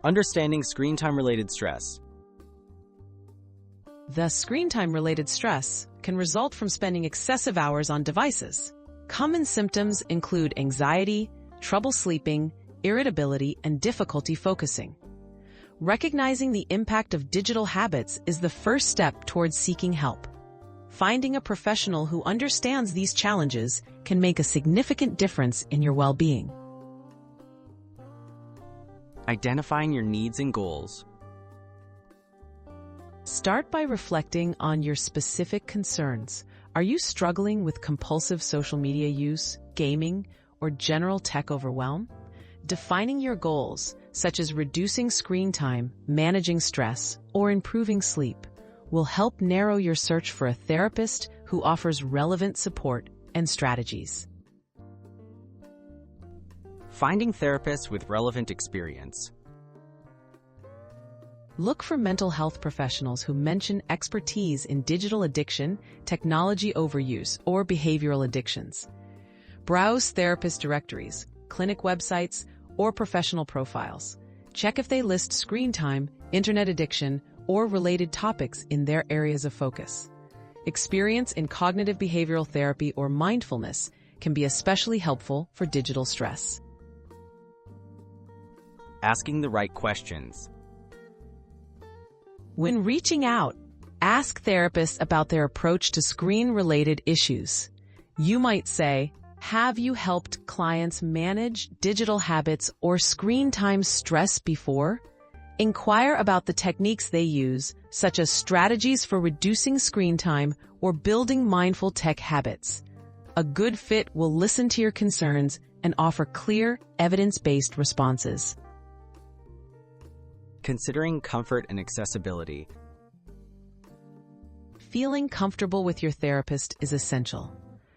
Understanding screen time-related stress. The screen time-related stress can result from spending excessive hours on devices. Common symptoms include anxiety, trouble sleeping, irritability, and difficulty focusing. Recognizing the impact of digital habits is the first step towards seeking help. Finding a professional who understands these challenges can make a significant difference in your well-being. Identifying your needs and goals. Start by reflecting on your specific concerns. Are you struggling with compulsive social media use, gaming, or general tech overwhelm? Defining your goals, such as reducing screen time, managing stress, or improving sleep, will help narrow your search for a therapist who offers relevant support and strategies. Finding therapists with relevant experience. Look for mental health professionals who mention expertise in digital addiction, technology overuse, or behavioral addictions. Browse therapist directories, clinic websites, or professional profiles. Check if they list screen time, internet addiction, or related topics in their areas of focus. Experience in cognitive behavioral therapy or mindfulness can be especially helpful for digital stress. Asking the right questions. When reaching out, ask therapists about their approach to screen-related issues. You might say, "Have you helped clients manage digital habits or screen time stress before?" Inquire about the techniques they use, such as strategies for reducing screen time or building mindful tech habits. A good fit will listen to your concerns and offer clear, evidence-based responses. Considering comfort and accessibility. Feeling comfortable with your therapist is essential.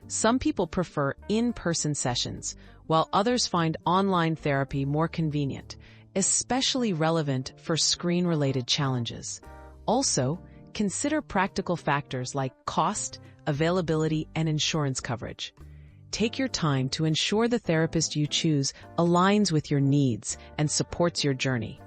Some people prefer in-person sessions, while others find online therapy more convenient, especially relevant for screen-related challenges. Also, consider practical factors like cost, availability, and insurance coverage. Take your time to ensure the therapist you choose aligns with your needs and supports your journey.